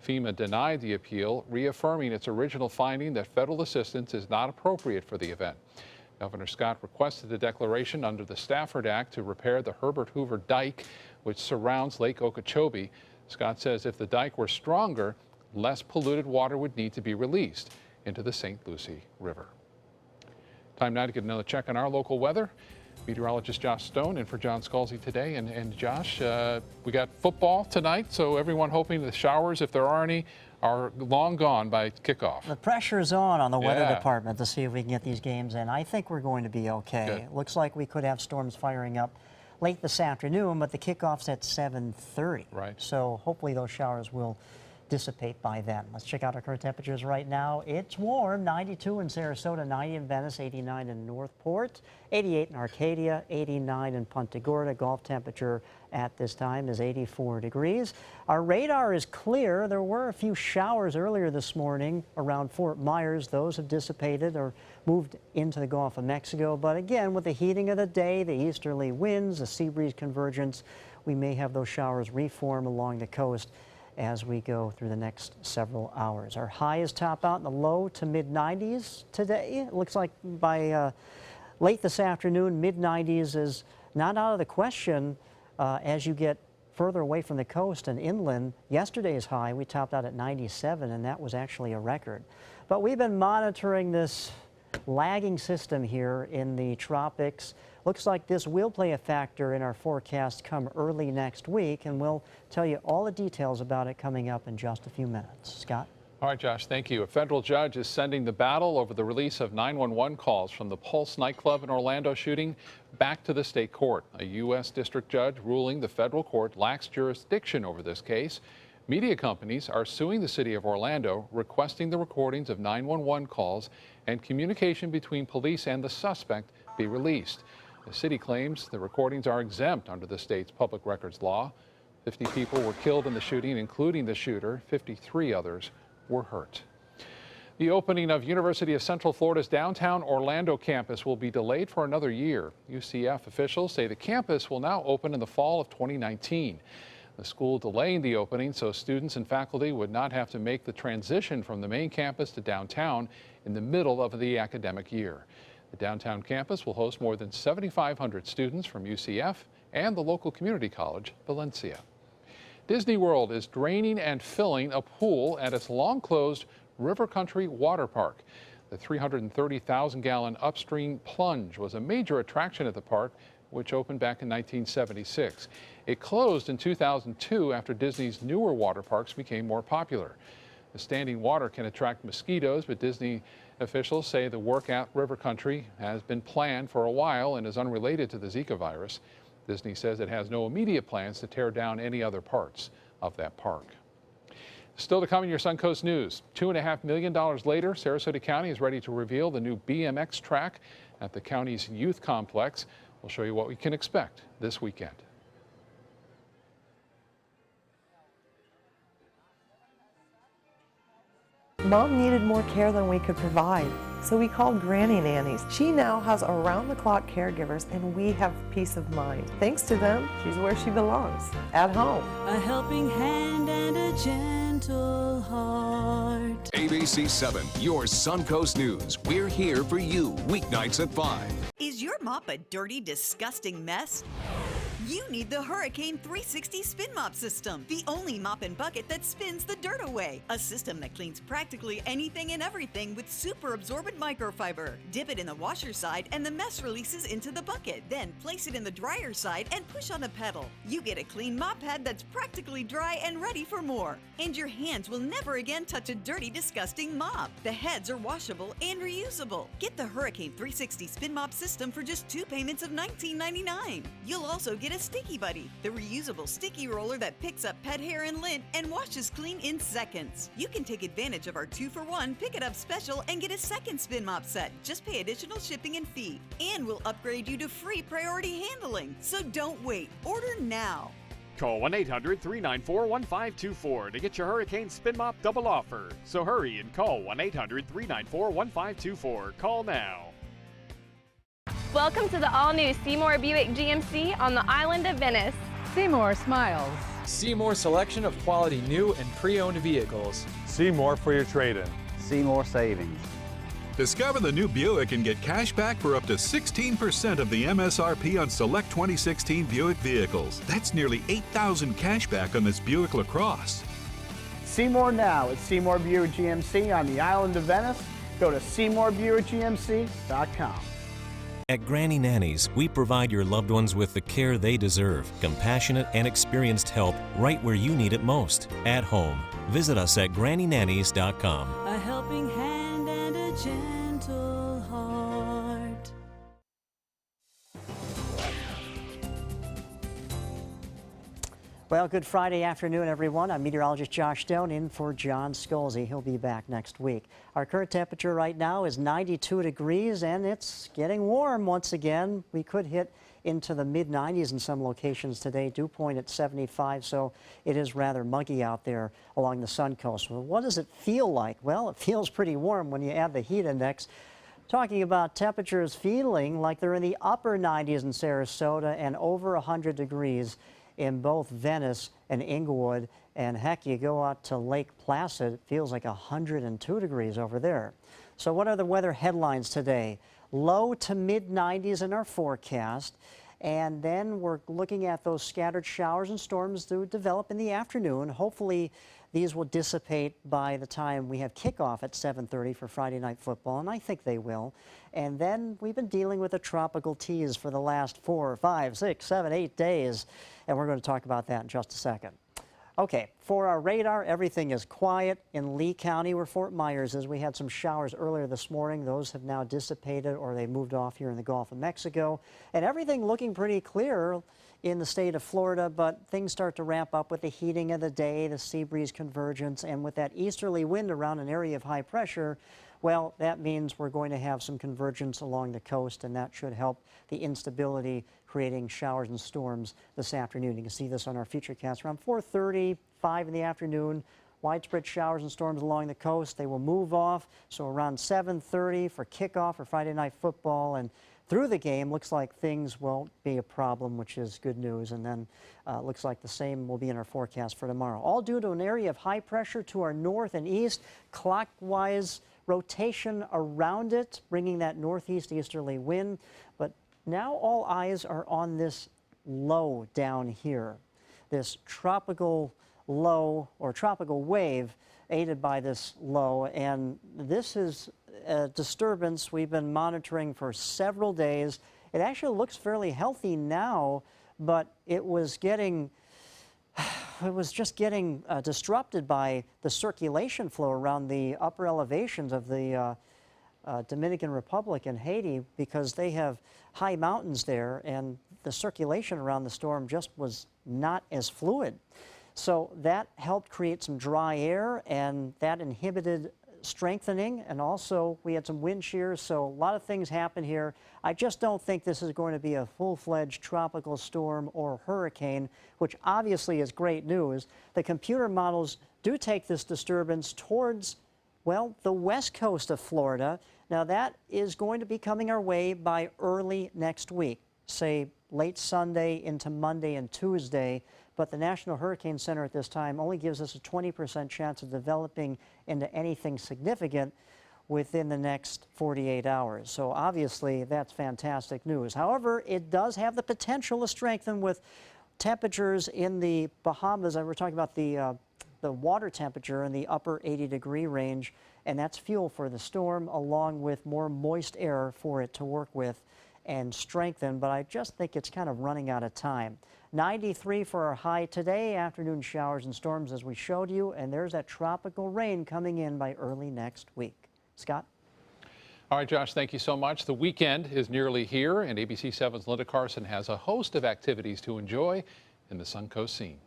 FEMA denied the appeal, reaffirming its original finding that federal assistance is not appropriate for the event. Governor Scott requested a declaration under the Stafford Act to repair the Herbert Hoover Dike, which surrounds Lake Okeechobee. Scott says if the dike were stronger, less polluted water would need to be released into the St. Lucie River. Time now to get another check on our local weather. Meteorologist Josh Stone in for John Scalzi today. And Josh, we got football tonight, so everyone hoping the showers, if there are any, are long gone by kickoff. The pressure's on the weather department to see if we can get these games in. I think we're going to be okay. Good. It looks like we could have storms firing up late this afternoon, but the kickoff's at 7:30. Right. So hopefully those showers will dissipate by then. Let's check out our current temperatures right now. It's warm, 92 in Sarasota, 90 in Venice, 89 in Northport, 88 in Arcadia, 89 in Punta Gorda. Golf temperature at this time is 84 degrees. Our radar is clear. There were a few showers earlier this morning around Fort Myers. Those have dissipated or moved into the Gulf of Mexico. But again, with the heating of the day, the easterly winds, the sea breeze convergence, we may have those showers reform along the coast as we go through the next several hours. Our highs top out in the low to mid-90s today. It looks like by late this afternoon, mid-90s is not out of the question as you get further away from the coast and inland. Yesterday's high, we topped out at 97, and that was actually a record. But we've been monitoring this lagging system here in the tropics. Looks like this will play a factor in our forecast come early next week, and we'll tell you all the details about it coming up in just a few minutes. Scott? All right, Josh, thank you. A federal judge is sending the battle over the release of 911 calls from the Pulse nightclub in Orlando shooting back to the state court. A U.S. district judge ruling the federal court lacks jurisdiction over this case. Media companies are suing the city of Orlando, requesting the recordings of 911 calls and communication between police and the suspect be released. The city claims the recordings are exempt under the state's public records law. 50 people were killed in the shooting, including the shooter. 53 others were hurt. The opening of University of Central Florida's downtown Orlando campus will be delayed for another year. UCF officials say the campus will now open in the fall of 2019. The school delaying the opening so students and faculty would not have to make the transition from the main campus to downtown in the middle of the academic year. The downtown campus will host more than 7,500 students from UCF and the local community college, Valencia. Disney World is draining and filling a pool at its long-closed River Country water park. The 330,000-gallon upstream plunge was a major attraction at the park, which opened back in 1976. It closed in 2002 after Disney's newer water parks became more popular. The standing water can attract mosquitoes, but Disney officials say the work at River Country has been planned for a while and is unrelated to the Zika virus. Disney says it has no immediate plans to tear down any other parts of that park. Still to come in your Suncoast News. $2.5 million later, Sarasota County is ready to reveal the new BMX track at the county's youth complex. We'll show you what we can expect this weekend. Mom needed more care than we could provide, so we called Granny Nannies. She now has around-the-clock caregivers, and we have peace of mind. Thanks to them, she's where she belongs, at home. A helping hand and a gentle heart. ABC 7, your Suncoast News. We're here for you, weeknights at 5. Is your mop a dirty, disgusting mess? You need the Hurricane 360 Spin Mop System, the only mop and bucket that spins the dirt away. A system that cleans practically anything and everything with super absorbent microfiber. Dip it in the washer side and the mess releases into the bucket. Then place it in the dryer side and push on a pedal. You get a clean mop pad that's practically dry and ready for more. And your hands will never again touch a dirty, disgusting mop. The heads are washable and reusable. Get the Hurricane 360 Spin Mop System for just 2 payments of $19.99. You'll also get a Sticky Buddy, the reusable sticky roller that picks up pet hair and lint and washes clean in seconds. You can take advantage of our 2-for-1 Pick It Up special and get a second spin mop set. Just pay additional shipping and fee. And we'll upgrade you to free priority handling. So don't wait. Order now. Call 1-800-394-1524 to get your Hurricane Spin Mop double offer. So hurry and call 1-800-394-1524. Call now. Welcome to the all-new Seymour Buick GMC on the island of Venice. Seymour smiles. Seymour selection of quality new and pre-owned vehicles. Seymour for your trade-in. Seymour savings. Discover the new Buick and get cash back for up to 16% of the MSRP on select 2016 Buick vehicles. That's nearly $8,000 cash back on this Buick LaCrosse. Seymour now at Seymour Buick GMC on the island of Venice. Go to SeymourBuickGMC.com. At Granny Nannies, we provide your loved ones with the care they deserve, compassionate and experienced help right where you need it most, at home. Visit us at GrannyNannies.com. A helping hand and a gentle heart. Well, good Friday afternoon, everyone. I'm meteorologist Josh Stone in for John Scalzi. He'll be back next week. Our current temperature right now is 92 degrees, and it's getting warm once again. We could hit into the mid-90s in some locations today. Dew point at 75, so it is rather muggy out there along the Suncoast. Well, what does it feel like? Well, it feels pretty warm when you add the heat index. Talking about temperatures feeling like they're in the upper 90s in Sarasota and over 100 degrees in both Venice and Inglewood, and heck, you go out to Lake Placid, it feels like 102 degrees over there. So what are the weather headlines today? Low to mid-90s in our forecast, and then we're looking at those scattered showers and storms to develop in the afternoon. Hopefully these will dissipate by the time we have kickoff at 7:30 for Friday Night Football, and I think they will. And then we've been dealing with a tropical tease for the last 4, 5, 6, 7, 8 days, and we're going to talk about that in just a second. Okay, for our radar, everything is quiet in Lee County, where Fort Myers is. We had some showers earlier this morning. Those have now dissipated, or they moved off here in the Gulf of Mexico. And everything looking pretty clear in the state of Florida, but things start to ramp up with the heating of the day, the sea breeze convergence, and with that easterly wind around an area of high pressure, well, that means we're going to have some convergence along the coast, and that should help the instability creating showers and storms this afternoon. You can see this on our futurecast around 4:30, 5 in the afternoon. Widespread showers and storms along the coast. They will move off, so around 7:30 for kickoff for Friday Night Football, and through the game, looks like things won't be a problem, which is good news. And then looks like the same will be in our forecast for tomorrow. All due to an area of high pressure to our north and east, clockwise rotation around it, bringing that northeast easterly wind. But now all eyes are on this low down here, this tropical low or tropical wave aided by this low. And this is a disturbance we've been monitoring for several days. It actually looks fairly healthy now, but it was just getting disrupted by the circulation flow around the upper elevations of the Dominican Republic and Haiti, because they have high mountains there, and the circulation around the storm just was not as fluid. So that helped create some dry air, and that inhibited strengthening, and also we had some wind shears, so a lot of things happen here. I just don't think this is going to be a full-fledged tropical storm or hurricane, which obviously is great news. The computer models do take this disturbance towards, well, the west coast of Florida. Now that is going to be coming our way by early next week, say late Sunday into Monday and Tuesday. But the National Hurricane Center at this time only gives us a 20% chance of developing into anything significant within the next 48 hours. So obviously that's fantastic news. However, it does have the potential to strengthen with temperatures in the Bahamas. And we're talking about the water temperature in the upper 80-degree range, and that's fuel for the storm, along with more moist air for it to work with and strengthen. But I just think it's kind of running out of time. 93 for our high today, afternoon showers and storms as we showed you, and there's that tropical rain coming in by early next week. Scott? All right, Josh, thank you so much. The weekend is nearly here, and ABC 7's Linda Carson has a host of activities to enjoy in the Suncoast scene.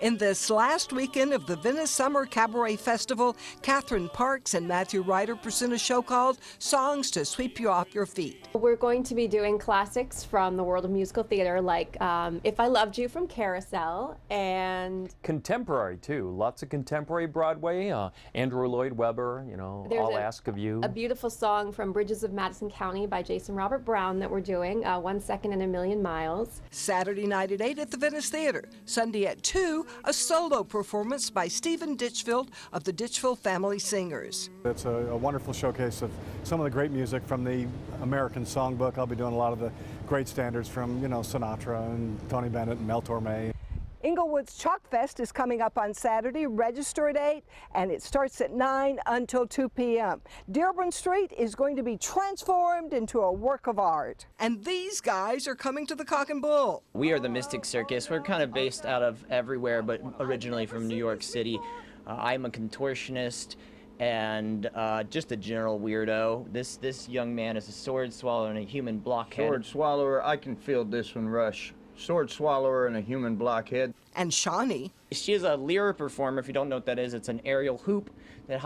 In this last weekend of the Venice Summer Cabaret Festival, Catherine Parks and Matthew Ryder present a show called Songs to Sweep You Off Your Feet. We're going to be doing classics from the world of musical theater, like If I Loved You from Carousel, and contemporary too. Lots of contemporary Broadway. Andrew Lloyd Webber, you know, I'll Ask of You. A beautiful song from Bridges of Madison County by Jason Robert Brown that we're doing, 1 Second in a Million Miles. Saturday night at 8 at the Venice Theater. Sunday at 2, a solo performance by Stephen Ditchfield of the Ditchfield Family Singers. It's a wonderful showcase of some of the great music from the American Songbook. I'll be doing a lot of the great standards from, you know, Sinatra and Tony Bennett and Mel Torme. Inglewood's Chalk Fest is coming up on Saturday. Register at 8, and it starts at 9 until 2 p.m. Dearborn Street is going to be transformed into a work of art. And these guys are coming to the Cock and Bull. We are the Mystic Circus. We're kind of based out of everywhere, but originally from New York City. I'm a contortionist and just a general weirdo. This young man is a sword swallower and a human blockhead. Sword swallower, I can feel this one rush. Sword swallower and a human blockhead. And Shawnee. She is a lyra performer. If you don't know what that is, it's an aerial hoop that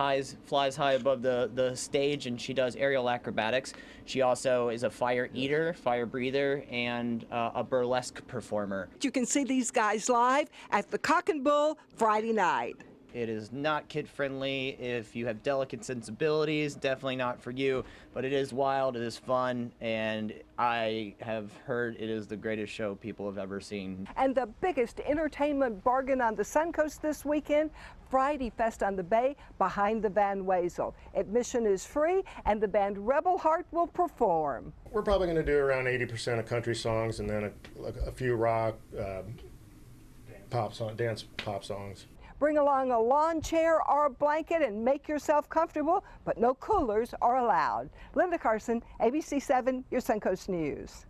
flies high above the stage, and she does aerial acrobatics. She also is a fire eater, fire breather, and a burlesque performer. You can see these guys live at the Cock and Bull Friday night. It is not kid-friendly. If you have delicate sensibilities, definitely not for you. But it is wild, it is fun, and I have heard it is the greatest show people have ever seen. And the biggest entertainment bargain on the Suncoast this weekend, Friday Fest on the Bay behind the Van Wezel. Admission is free, and the band Rebel Heart will perform. We're probably going to do around 80% of country songs and then a few rock, dance pop songs. Bring along a lawn chair or a blanket and make yourself comfortable, but no coolers are allowed. Linda Carson, ABC 7, your Suncoast News.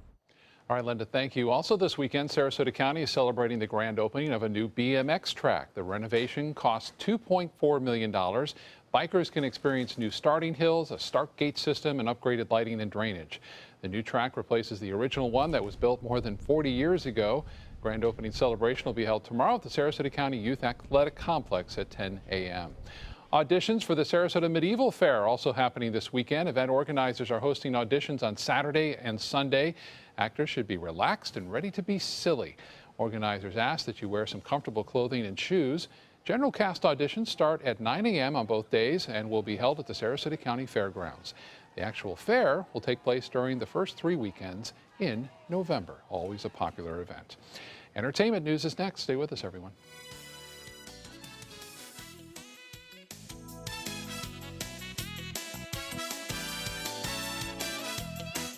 All right, Linda, thank you. Also this weekend, Sarasota County is celebrating the grand opening of a new BMX track. The renovation costs $2.4 million. Bikers can experience new starting hills, a start gate system, and upgraded lighting and drainage. The new track replaces the original one that was built more than 40 years ago. Grand opening celebration will be held tomorrow at the Sarasota County Youth Athletic Complex at 10 a.m. Auditions for the Sarasota Medieval Fair also happening this weekend. Event organizers are hosting auditions on Saturday and Sunday. Actors should be relaxed and ready to be silly. Organizers ask that you wear some comfortable clothing and shoes. General cast auditions start at 9 a.m. on both days and will be held at the Sarasota County Fairgrounds. The actual fair will take place during the first 3 weekends in November. Always a popular event. Entertainment news is next. Stay with us, everyone.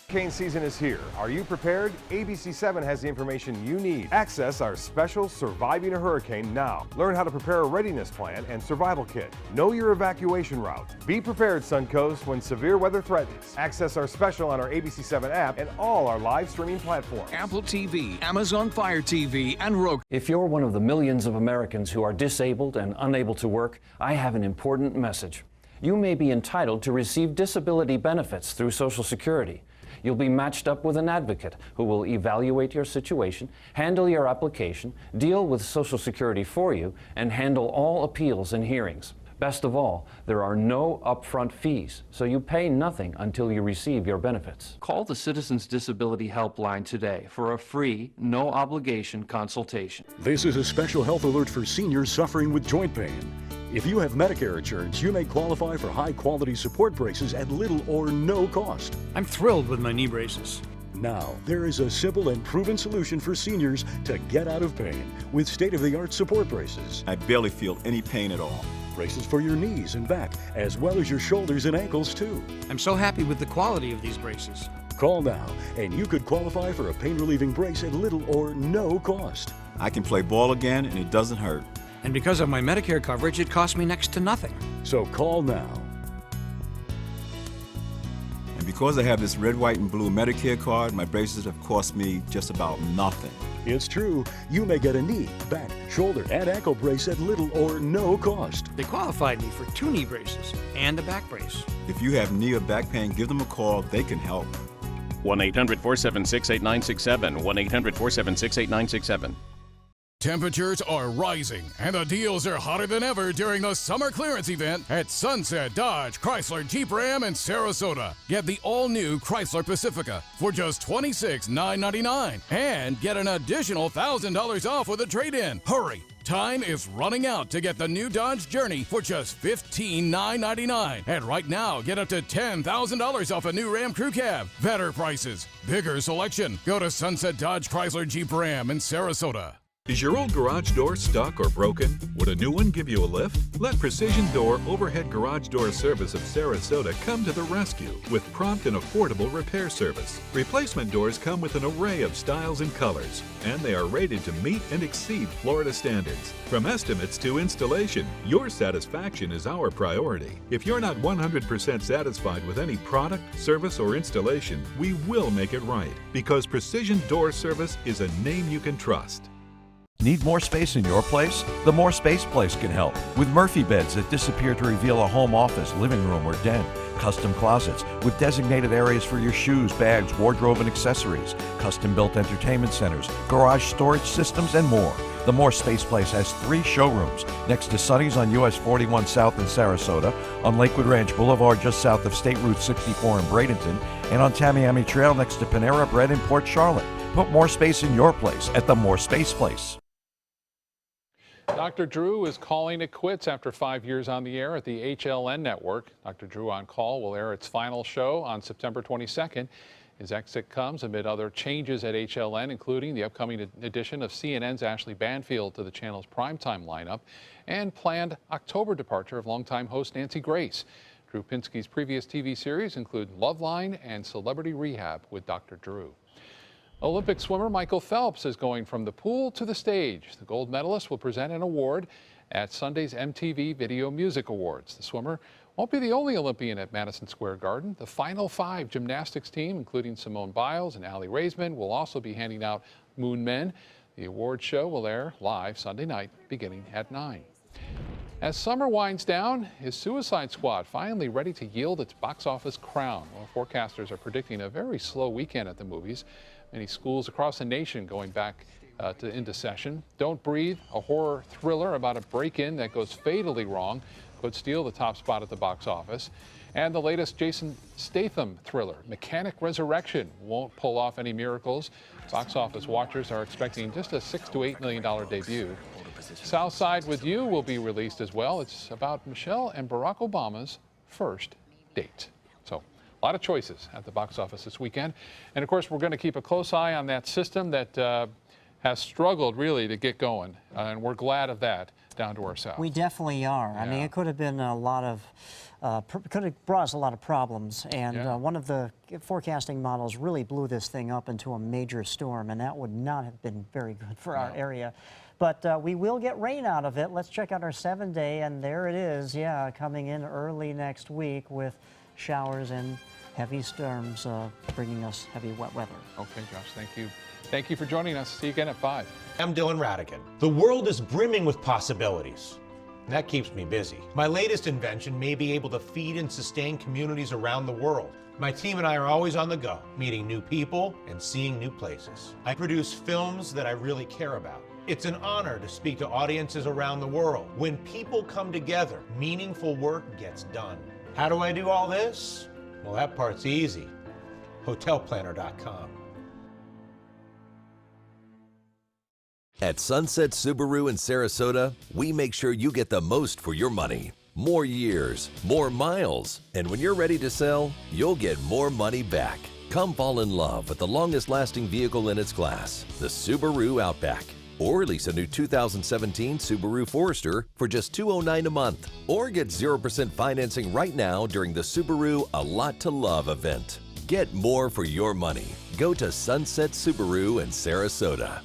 Hurricane season is here. Are you prepared? ABC 7 has the information you need. Access our special Surviving a Hurricane now. Learn how to prepare a readiness plan and survival kit. Know your evacuation route. Be prepared, Suncoast, when severe weather threatens. Access our special on our ABC 7 app and all our live streaming platforms. Apple TV, Amazon Fire TV, and Roku. If you're one of the millions of Americans who are disabled and unable to work, I have an important message. You may be entitled to receive disability benefits through Social Security. You'll be matched up with an advocate who will evaluate your situation, handle your application, deal with Social Security for you, and handle all appeals and hearings. Best of all, there are no upfront fees, so you pay nothing until you receive your benefits. Call the Citizens Disability Helpline today for a free, no-obligation consultation. This is a special health alert for seniors suffering with joint pain. If you have Medicare insurance, you may qualify for high-quality support braces at little or no cost. I'm thrilled with my knee braces. Now, there is a simple and proven solution for seniors to get out of pain with state-of-the-art support braces. I barely feel any pain at all. Braces for your knees and back, as well as your shoulders and ankles, too. I'm so happy with the quality of these braces. Call now, and you could qualify for a pain-relieving brace at little or no cost. I can play ball again, and it doesn't hurt. And because of my Medicare coverage, it costs me next to nothing. So call now. And because I have this red, white, and blue Medicare card, my braces have cost me just about nothing. It's true. You may get a knee, back, shoulder, and ankle brace at little or no cost. They qualified me for 2 knee braces and a back brace. If you have knee or back pain, give them a call. They can help. 1-800-476-8967. 1-800-476-8967. Temperatures are rising, and the deals are hotter than ever during the summer clearance event at Sunset Dodge Chrysler Jeep Ram in Sarasota. Get the all-new Chrysler Pacifica for just $26,999 and get an additional $1,000 off with a trade-in. Hurry! Time is running out to get the new Dodge Journey for just $15,999. And right now, get up to $10,000 off a new Ram Crew Cab. Better prices, bigger selection. Go to Sunset Dodge Chrysler Jeep Ram in Sarasota. Is your old garage door stuck or broken? Would a new one give you a lift? Let Precision Door Overhead Garage Door Service of Sarasota come to the rescue with prompt and affordable repair service. Replacement doors come with an array of styles and colors, and they are rated to meet and exceed Florida standards. From estimates to installation, your satisfaction is our priority. If you're not 100% satisfied with any product, service, or installation, we will make it right, because Precision Door Service is a name you can trust. Need more space in your place? The More Space Place can help. With Murphy beds that disappear to reveal a home office, living room, or den. Custom closets with designated areas for your shoes, bags, wardrobe, and accessories. Custom-built entertainment centers, garage storage systems, and more. The More Space Place has 3 showrooms next to Sonny's on US 41 South in Sarasota, on Lakewood Ranch Boulevard just south of State Route 64 in Bradenton, and on Tamiami Trail next to Panera Bread in Port Charlotte. Put more space in your place at the More Space Place. Dr. Drew is calling it quits after 5 years on the air at the HLN network. Dr. Drew on Call will air its final show on September 22nd. His exit comes amid other changes at HLN, including the upcoming addition of CNN's Ashley Banfield to the channel's primetime lineup and planned October departure of longtime host Nancy Grace. Drew Pinsky's previous TV series include Loveline and Celebrity Rehab with Dr. Drew. Olympic swimmer Michael Phelps is going from the pool to the stage. The gold medalist will present an award at Sunday's MTV Video Music Awards. The swimmer won't be the only Olympian at Madison Square Garden. The final 5 gymnastics team, including Simone Biles and Aly Raisman, will also be handing out Moon Men. The award show will air live Sunday night beginning at 9. As summer winds down, is Suicide Squad finally ready to yield its box office crown? Well, forecasters are predicting a very slow weekend at the movies. Many schools across the nation going back into session. Don't Breathe, a horror thriller about a break-in that goes fatally wrong, could steal the top spot at the box office. And the latest Jason Statham thriller, Mechanic Resurrection, won't pull off any miracles. Box office watchers are expecting just a $6 to $8 million debut. South Side with You will be released as well. It's about Michelle and Barack Obama's first date. So a lot of choices at the box office this weekend. And of course, we're going to keep a close eye on that system that has struggled really to get going. And we're glad of that down to our south. We definitely are. Yeah. I mean, it could have been a lot of, could have brought us a lot of problems. And one of the forecasting models really blew this thing up into a major storm, and that would not have been very good for our area. But we will get rain out of it. Let's check out our 7-day, and there it is, coming in early next week with showers and heavy storms bringing us heavy wet weather. Okay, Josh, thank you. Thank you for joining us. See you again at 5. I'm Dylan Radigan. The world is brimming with possibilities. That keeps me busy. My latest invention may be able to feed and sustain communities around the world. My team and I are always on the go, meeting new people and seeing new places. I produce films that I really care about. It's an honor to speak to audiences around the world. When people come together, meaningful work gets done. How do I do all this? Well, that part's easy. HotelPlanner.com. At Sunset Subaru in Sarasota, we make sure you get the most for your money. More years, more miles, and when you're ready to sell, you'll get more money back. Come fall in love with the longest-lasting vehicle in its class, the Subaru Outback. Or lease a new 2017 Subaru Forester for just $209 a month. Or get 0% financing right now during the Subaru A Lot to Love event. Get more for your money. Go to Sunset Subaru in Sarasota.